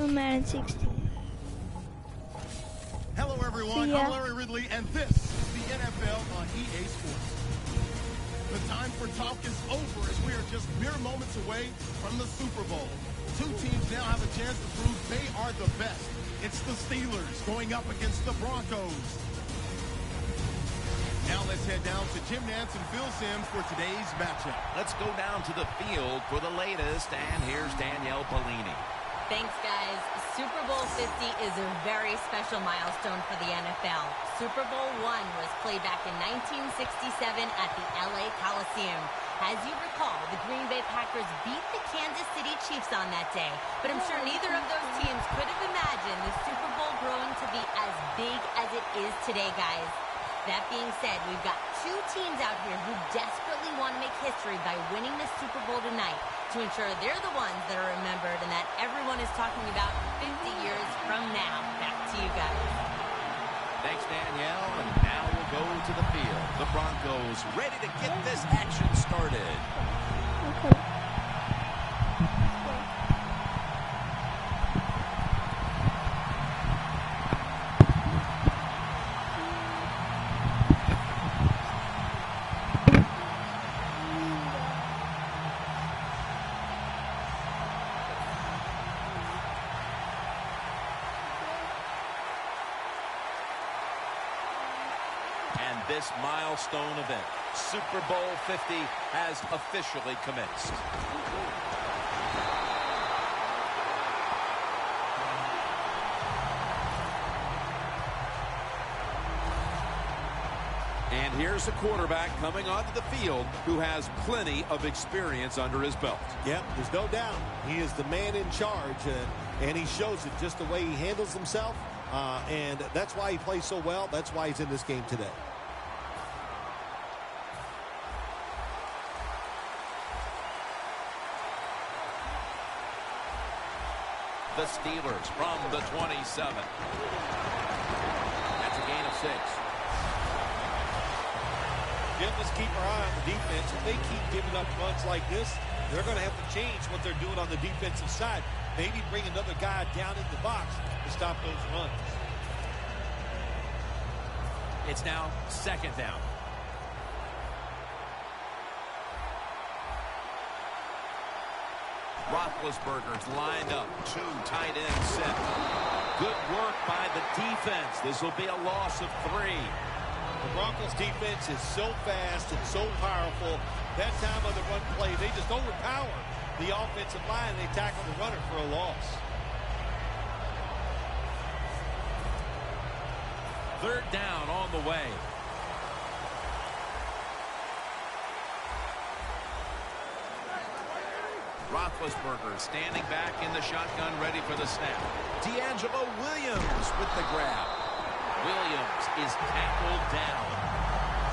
Madden 16. Hello, everyone. I'm Larry Ridley, and this is the NFL on EA Sports. The time for talk is over as we are just mere moments away from the Super Bowl. Two teams now have a chance to prove they are the best. It's the Steelers going up against the Broncos. Now let's head down to Jim Nance and Phil Simms for today's matchup. Let's go down to the field for the latest, and here's Danielle Bellini. Thanks, guys. Super Bowl 50 is a very special milestone for the NFL. Super Bowl I was played back in 1967 at the LA Coliseum. As you recall, the Green Bay Packers beat the Kansas City Chiefs on that day. But I'm sure neither of those teams could have imagined the Super Bowl growing to be as big as it is today, guys. That being said, we've got two teams out here who desperately want to make history by winning the Super Bowl tonight to ensure they're the ones that are remembered and that everyone is talking about 50 years from now. Back to you guys. Thanks, Danielle. And now we'll go to the field. The Broncos ready to get this action started. Okay. And this milestone event, Super Bowl 50, has officially commenced. And here's a quarterback coming onto the field who has plenty of experience under his belt. Yep, there's no doubt. He is the man in charge, and he shows it just the way he handles himself. And that's why he plays so well. That's why he's in this game today. The Steelers from the 27. That's a gain of 6. Jim, let's keep our eye on the defense. If they keep giving up runs like this, they're going to have to change what they're doing on the defensive side. Maybe bring another guy down in the box to stop those runs. It's now 2nd down. Roethlisberger's lined up. 2 tight ends set. Good work by the defense. This will be a loss of 3. The Broncos defense is so fast and so powerful. That time on the run play, they just overpower the offensive line. They tackle the runner for a loss. 3rd down on the way. Roethlisberger standing back in the shotgun, ready for the snap. D'Angelo Williams with the grab. Williams is tackled down.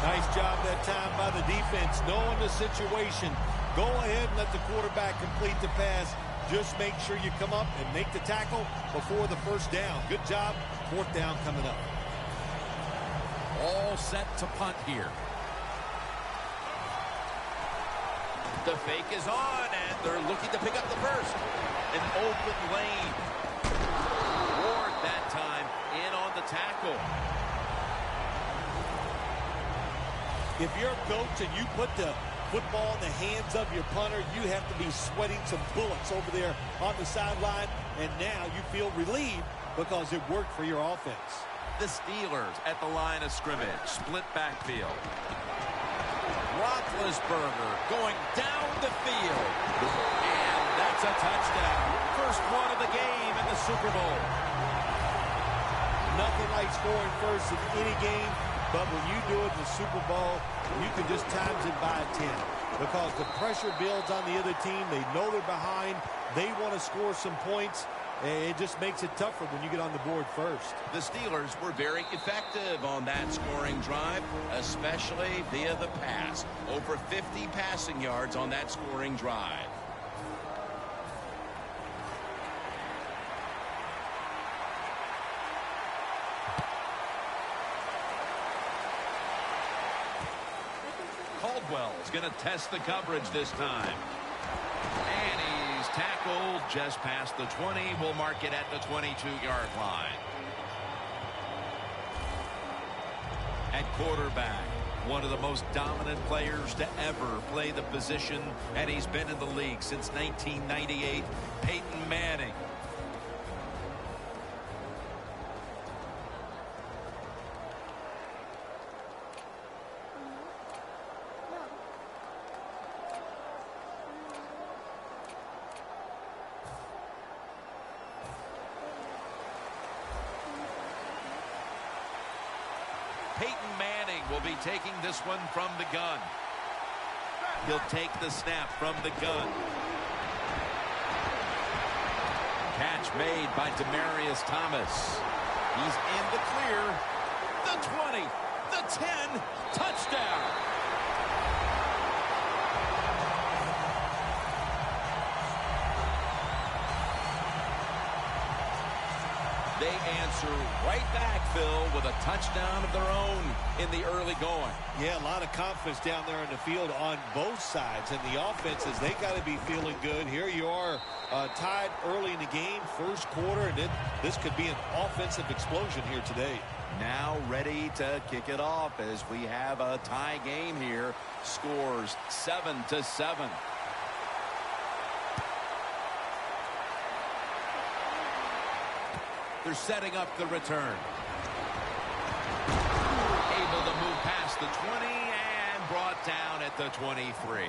Nice job that time by the defense, knowing the situation. Go ahead and let the quarterback complete the pass. Just make sure you come up and make the tackle before the 1st down. Good job. 4th down coming up. All set to punt here. The fake is on, and they're looking to pick up the first. An open lane. Ward that time in on the tackle. If you're a coach and you put the football in the hands of your punter, you have to be sweating some bullets over there on the sideline, and now you feel relieved because it worked for your offense. The Steelers at the line of scrimmage. Split backfield. Roethlisberger going down the field. And that's a touchdown. First one of the game in the Super Bowl. Nothing like scoring first in any game, but when you do it in the Super Bowl, you can just times it by 10 because the pressure builds on the other team. They know they're behind. They want to score some points. It just makes it tougher when you get on the board first. The Steelers were very effective on that scoring drive, especially via the pass. Over 50 passing yards on that scoring drive. Caldwell's going to test the coverage this time. And he's tackled just past the 20. We'll mark it at the 22-yard line. At quarterback, one of the most dominant players to ever play the position, and he's been in the league since 1998, Peyton Manning. Peyton Manning will be taking this one from the gun. He'll take the snap from the gun. Catch made by Demaryius Thomas. He's in the clear. The 20, the 10, touchdown. They answer right back, Phil, with a touchdown of their own in the early going. Yeah, a lot of confidence down there in the field on both sides. And the offenses, they got to be feeling good. Here you are tied early in the game, first quarter, and this could be an offensive explosion here today. Now ready to kick it off as we have a tie game here. Scores 7-7. They're setting up the return. Able to move past the 20 and brought down at the 23.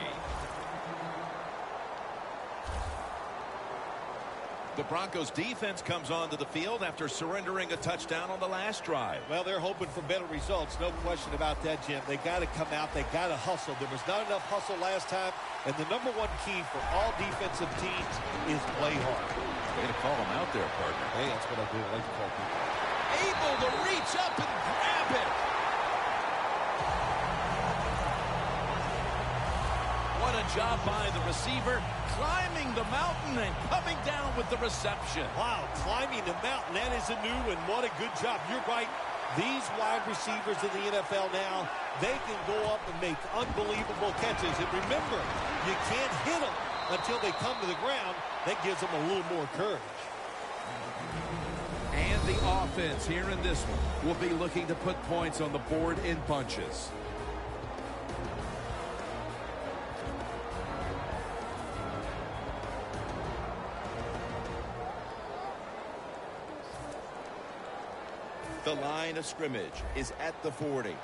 The Broncos defense comes onto the field after surrendering a touchdown on the last drive. Well, they're hoping for better results. No question about that, Jim. They got to come out. They got to hustle. There was not enough hustle last time. And the number one key for all defensive teams is play hard. Way to call him out there, partner. Hey, that's what I do. I like to call people. Able to reach up and grab it. What a job by the receiver, climbing the mountain and coming down with the reception. Wow, climbing the mountain. That is a new one. What a good job. You're right. These wide receivers in the NFL now, they can go up and make unbelievable catches. And remember, you can't hit them until they come to the ground. That gives them a little more courage. And the offense here in this one will be looking to put points on the board in bunches. The line of scrimmage is at the 40.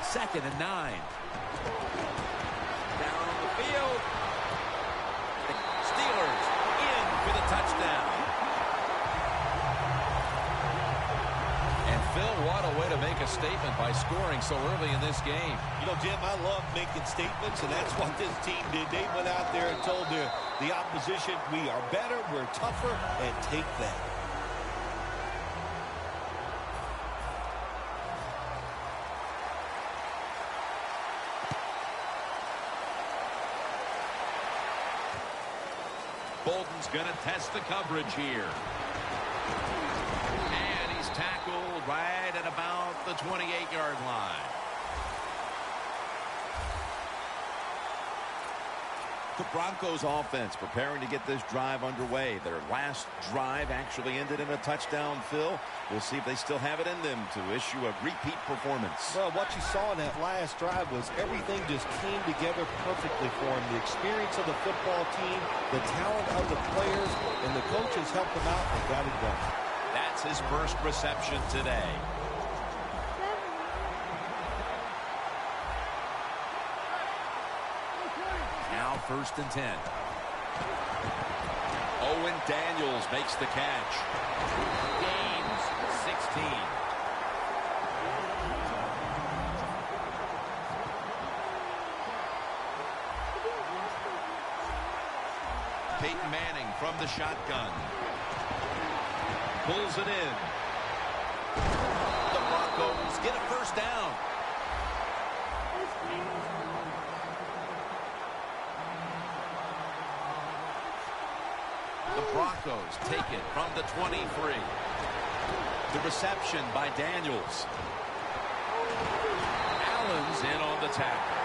Second and 9. Down the field. The Steelers in for the touchdown. And Phil, what a way to make a statement by scoring so early in this game. You know, Jim, I love making statements, and that's what this team did. They went out there and told the opposition, we are better, we're tougher, and take that. Bolden's going to test the coverage here. And he's tackled right at about the 28-yard line. The Broncos offense preparing to get this drive underway. Their last drive actually ended in a touchdown, Phil. We'll see if they still have it in them to issue a repeat performance. Well, what you saw in that last drive was everything just came together perfectly for them. The experience of the football team, the talent of the players, and the coaches helped them out and got it done. That's his first reception today. Now 1st and 10. Owen Daniels makes the catch. Gains 16. Peyton Manning from the shotgun. Pulls it in. The Broncos get a first down. The Broncos take it from the 23. The reception by Daniels. Allen's in on the tackle.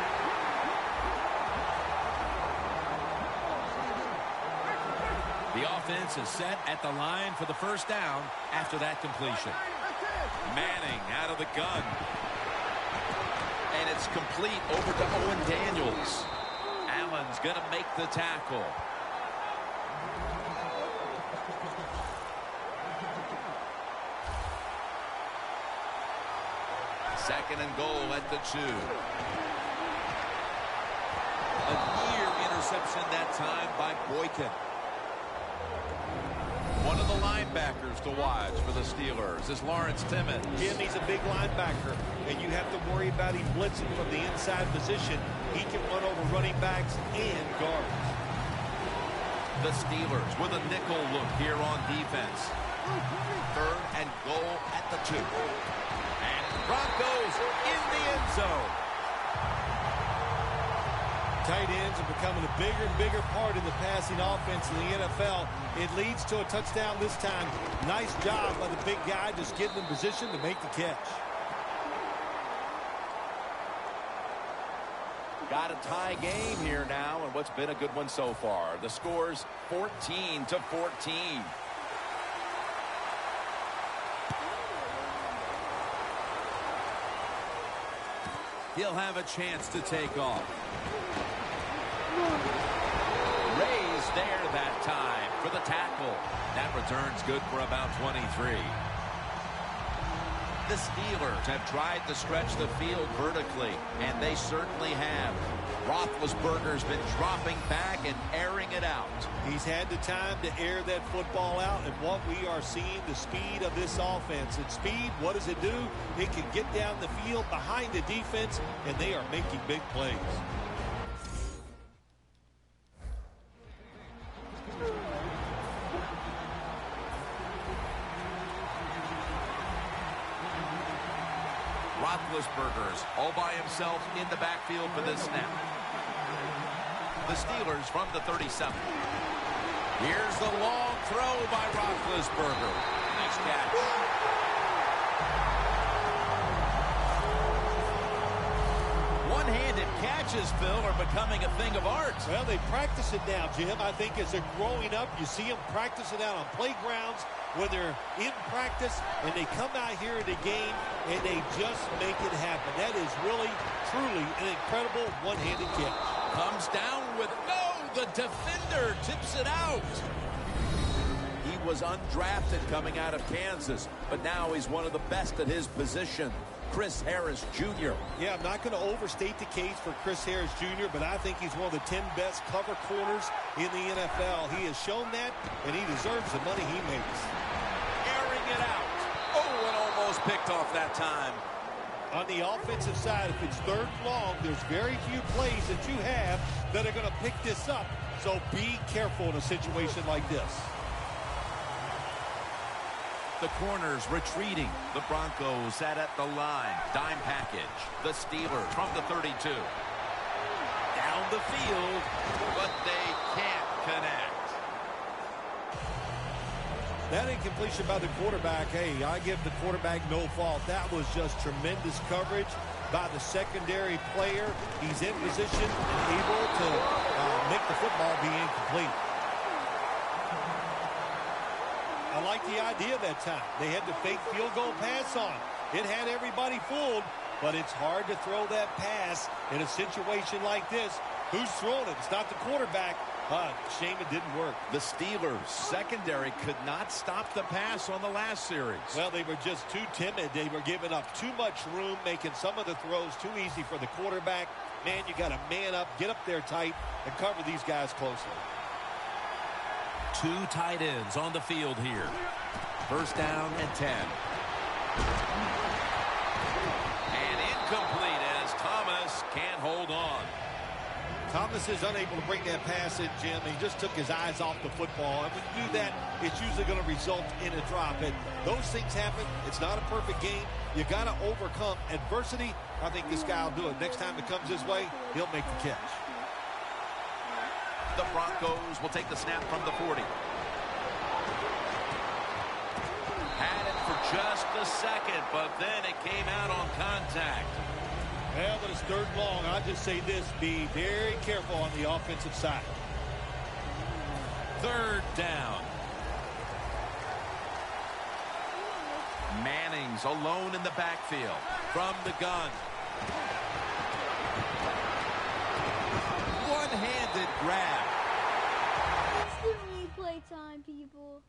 The offense is set at the line for the first down after that completion. Manning out of the gun. And it's complete over to Owen Daniels. Allen's going to make the tackle. Second and goal at the 2. A near interception that time by Boykin. One of the linebackers to watch for the Steelers is Lawrence Timmons. Jim, he's a big linebacker, and you have to worry about him blitzing from the inside position. He can run over running backs and guards. The Steelers with a nickel look here on defense. Third and goal at the 2. And Broncos in the end zone. Tight ends are becoming a bigger and bigger part in the passing offense in the NFL. It leads to a touchdown this time. Nice job by the big guy just getting in position to make the catch. Got a tie game here now, and what's been a good one so far. The score's 14-14. He'll have a chance to take off. Ray's there that time for the tackle. That return's good for about 23. The Steelers have tried to stretch the field vertically, and they certainly have. Roethlisberger's been dropping back and airing it out. He's had the time to air that football out, and what we are seeing, the speed of this offense. And speed, what does it do? It can get down the field behind the defense, and they are making big plays. Roethlisberger's all by himself in the backfield for this snap. The Steelers from the 37. Here's the long throw by Roethlisberger. Nice catch. One-handed catches, Phil, are becoming a thing of art. Well, they practice it now, Jim. I think as they're growing up, you see them practice it out on playgrounds when they're in practice, and they come out here in the game, and they just make it happen. That is really, truly an incredible one-handed catch. Comes down with, no, the defender tips it out. He was undrafted coming out of Kansas, but now he's one of the best at his position. Chris Harris Jr. Yeah, I'm not going to overstate the case for Chris Harris Jr., but I think he's one of the 10 best cover corners in the NFL. He has shown that, and he deserves the money he makes. Airing it out. Oh, and almost picked off that time. On the offensive side, if it's third and long, there's very few plays that you have that are going to pick this up. So be careful in a situation like this. The corners retreating. The Broncos sat at the line. Dime package. The Steelers from the 32. Down the field, but they can't connect. That incompletion by the quarterback, hey, I give the quarterback no fault. That was just tremendous coverage by the secondary player. He's in position and able to make the football be incomplete. I like the idea that time. They had the fake field goal pass on. It had everybody fooled, but it's hard to throw that pass in a situation like this. Who's throwing it? It's not the quarterback. Shame it didn't work. The Steelers secondary could not stop the pass on the last series. Well, they were just too timid. They were giving up too much room, making some of the throws too easy for the quarterback. Man, you got to man up, get up there tight, and cover these guys closely. Two tight ends on the field here. First down and 10. And incomplete as Thomas can't hold on. Thomas is unable to bring that pass in, Jim. He just took his eyes off the football. And when you do that, it's usually going to result in a drop. And those things happen. It's not a perfect game. You got to overcome adversity. I think this guy will do it. Next time it comes his way, he'll make the catch. The Broncos will take the snap from the 40. Had it for just a second, but then it came out on contact. Well, but it's third and long. I'll just say this, be very careful on the offensive side. 3rd down. Manning's alone in the backfield from the gun. One-handed grab. Instant replay time, people.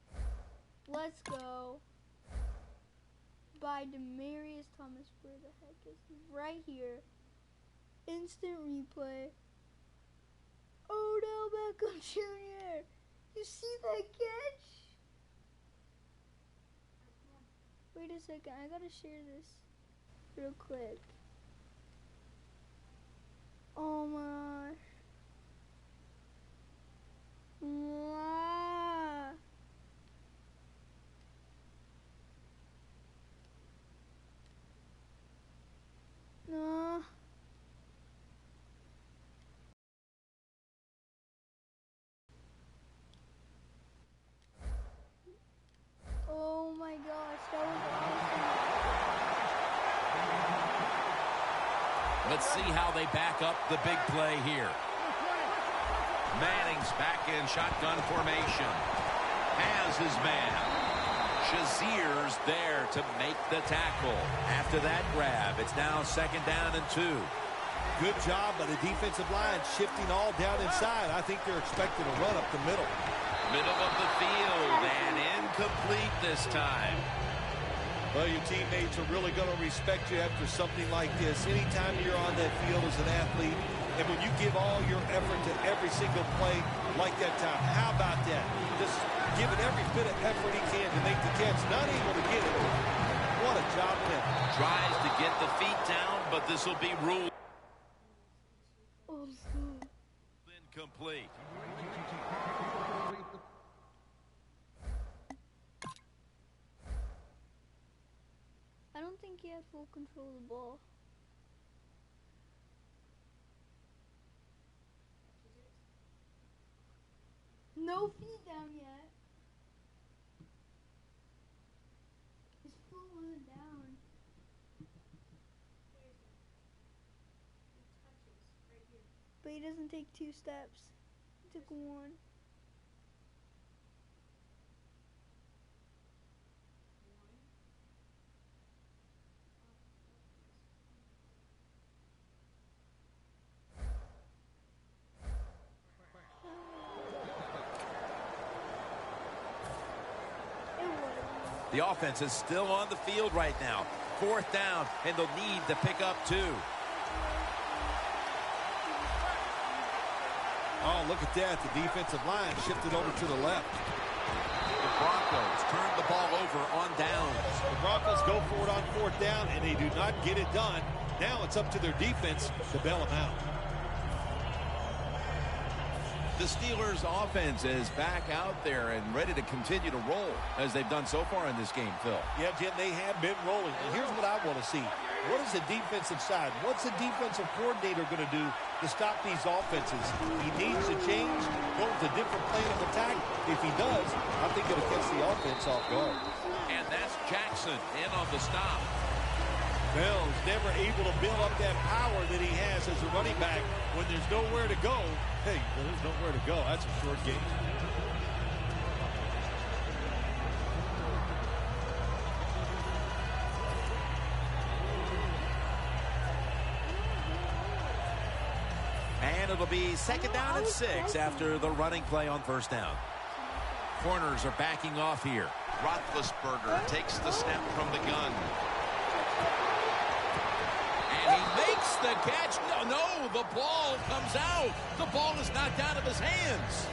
Let's go. By Demarius Thomas. Where the heck is he? Right here. Instant replay. Odell Beckham Jr. You see that catch? Wait a second. I gotta share this real quick. Oh my gosh. Wow. No. Oh my gosh, that was awesome. Let's see how they back up the big play here. Manning's back in shotgun formation. Has his man. Shazier's there to make the tackle. After that grab, it's now 2nd down and 2. Good job by the defensive line shifting all down inside. I think they're expecting a run up the middle. Middle of the field and incomplete this time. Well, your teammates are really going to respect you after something like this. Anytime you're on that field as an athlete, and when you give all your effort to every single play like that time, how about that? Just giving every bit of effort he can to make the catch, not able to get it. What a job of that. Tries to get the feet down, but this will be ruled incomplete. I don't think he had full control of the ball. No feet down yet. His foot wasn't down. But he doesn't take 2 steps. He took 1. The offense is still on the field right now. 4th down, and they'll need to pick up 2. Oh, look at that. The defensive line shifted over to the left. The Broncos turn the ball over on downs. The Broncos go for it on 4th down, and they do not get it done. Now it's up to their defense to bail them out. The Steelers' offense is back out there and ready to continue to roll as they've done so far in this game, Phil. Yeah, Jim, they have been rolling. And here's what I want to see. What is the defensive side? What's the defensive coordinator going to do to stop these offenses? He needs to change, go with a different plan of attack. If he does, I think it'll catch the offense off guard. And that's Jackson in on the stop. Bell's never able to build up that power that he has as a running back when there's nowhere to go. Hey, there's nowhere to go. That's a short game. And it'll be 2nd down and 6 after the running play on 1st down. Corners are backing off here. Roethlisberger takes the snap from the gun. And he makes the catch. No, the ball comes out. The ball is knocked out of his hands.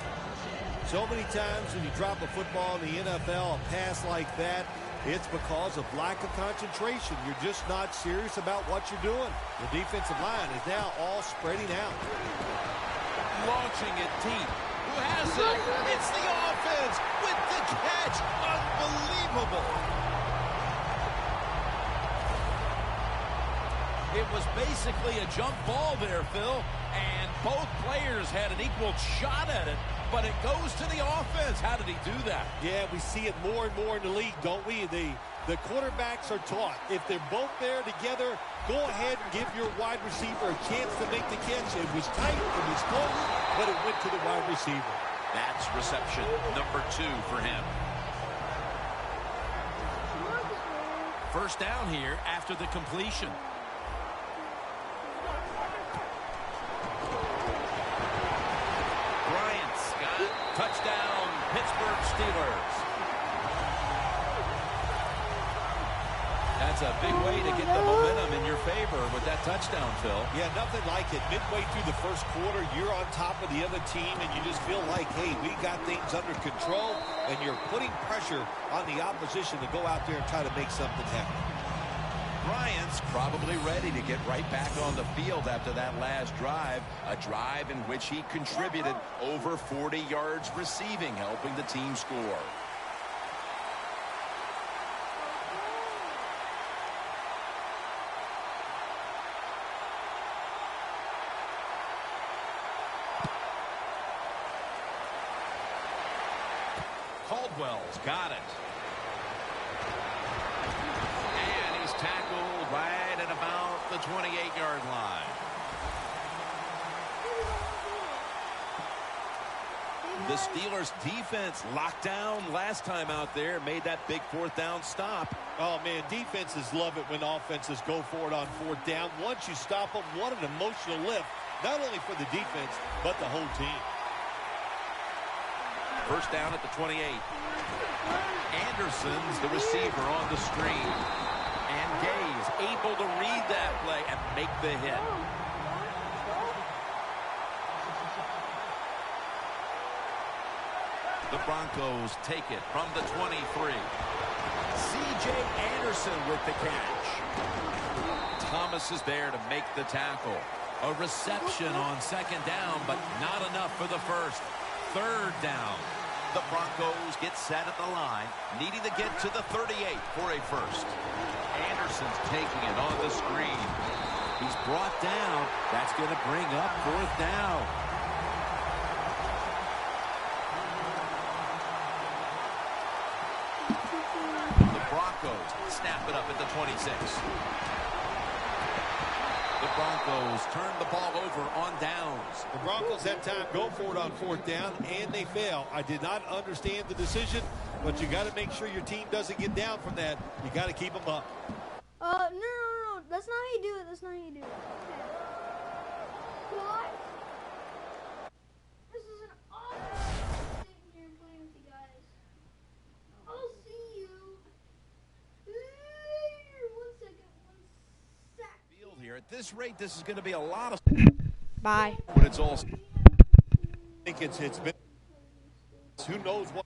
So many times when you drop a football in the NFL, a pass like that, it's because of lack of concentration. You're just not serious about what you're doing. The defensive line is now all spreading out. Launching it deep. Who has it? It's the offense with the catch. Unbelievable. It was basically a jump ball there, Phil, and both players had an equal shot at it, but it goes to the offense. How did he do that? Yeah, we see it more and more in the league, don't we? The quarterbacks are taught, if they're both there together, go ahead and give your wide receiver a chance to make the catch. It was tight, it was close, but it went to the wide receiver. That's reception number 2 for him. First down here after the completion. Bryant Scott, touchdown, Pittsburgh Steelers. That's a big way to get the momentum in your favor with that touchdown, Phil. Yeah, nothing like it. Midway through the first quarter, you're on top of the other team, and you just feel like, hey, we got things under control, and you're putting pressure on the opposition to go out there and try to make something happen. Bryant's probably ready to get right back on the field after that last drive, a drive in which he contributed over 40 yards receiving, helping the team score. Caldwell's got it. And he's tackled right at about the 28-yard line. The Steelers defense locked down last time out there, made that big 4th down stop. Oh, man, defenses love it when offenses go for it on 4th down. Once you stop them, what an emotional lift, not only for the defense, but the whole team. First down at the 28. Anderson's the receiver on the screen. And Gay's able to read that play and make the hit. The Broncos take it from the 23. C.J. Anderson with the catch. Thomas is there to make the tackle. A reception on 2nd down, but not enough for the first. 3rd down. The Broncos get set at the line, needing to get to the 38 for a first. Anderson's taking it on the screen. He's brought down. That's going to bring up 4th down. The Broncos snap it up at the 26. The Broncos turn the ball over on downs. The Broncos that time go for it on 4th down, and they fail. I did not understand the decision, but you got to make sure your team doesn't get down from that. You got to keep them up. No. That's not how you do it. That's not how you do it. Okay. What? This is an awesome sitting here and playing with you guys. I'll see you later. 1 second. 1 sec. Field here. At this rate, this is going to be a lot of... Bye. When it's all... I think it's been... Who knows what...